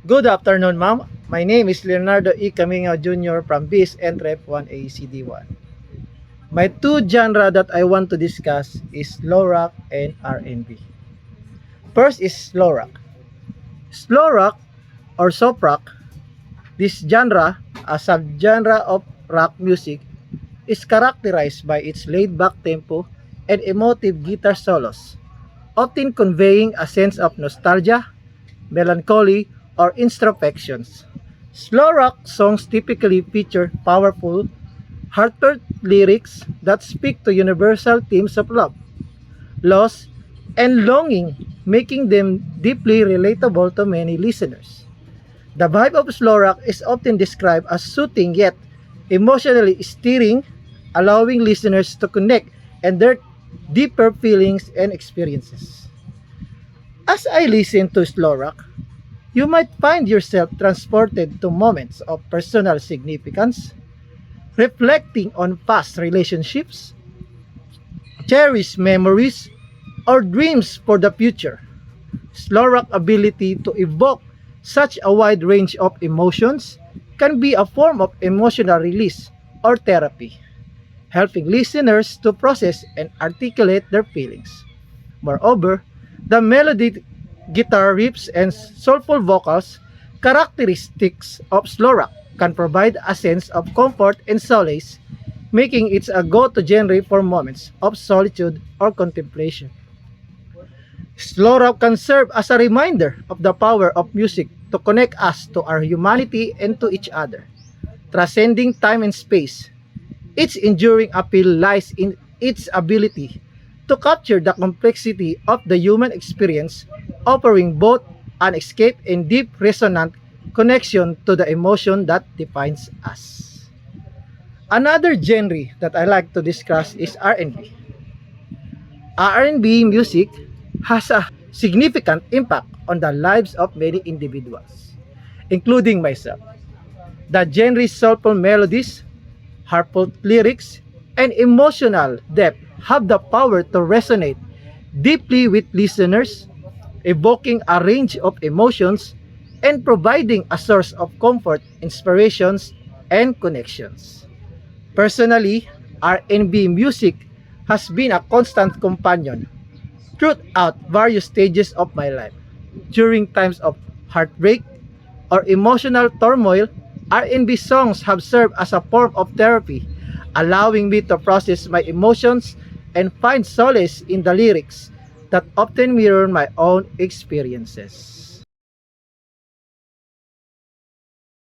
Good afternoon, ma'am. My name is Leonardo E. Camino Jr. from BIS NREP 1A CD1. My two genre that I want to discuss is slow rock and R&B. First is slow rock. Slow rock or soft rock, this genre, a subgenre of rock music, is characterized by its laid-back tempo and emotive guitar solos, often conveying a sense of nostalgia, melancholy, or introspections. Slow rock songs typically feature powerful, heartfelt lyrics that speak to universal themes of love, loss, and longing, making them deeply relatable to many listeners. The vibe of slow rock is often described as soothing yet emotionally stirring, allowing listeners to connect and their deeper feelings and experiences. As I listen to slow rock, you might find yourself transported to moments of personal significance, reflecting on past relationships, cherished memories, or dreams for the future. Slow rock ability to evoke such a wide range of emotions can be a form of emotional release or therapy, helping listeners to process and articulate their feelings. Moreover, the melodic guitar riffs and soulful vocals characteristics of slow rock can provide a sense of comfort and solace, making it a go-to genre for moments of solitude or contemplation. Slow rock can serve as a reminder of the power of music to connect us to our humanity and to each other, transcending time and space. Its enduring appeal lies in its ability to capture the complexity of the human experience, offering both an escape and deep resonant connection to the emotion that defines us. Another genre that I like to discuss is R&B. R&B music has a significant impact on the lives of many individuals, including myself. The genre's soulful melodies, heartfelt lyrics, and emotional depth have the power to resonate deeply with listeners, evoking a range of emotions and providing a source of comfort, inspirations, and connections. Personally, R&B music has been a constant companion throughout various stages of my life. During times of heartbreak or emotional turmoil, R&B songs have served as a form of therapy, allowing me to process my emotions and find solace in the lyrics that often mirror my own experiences.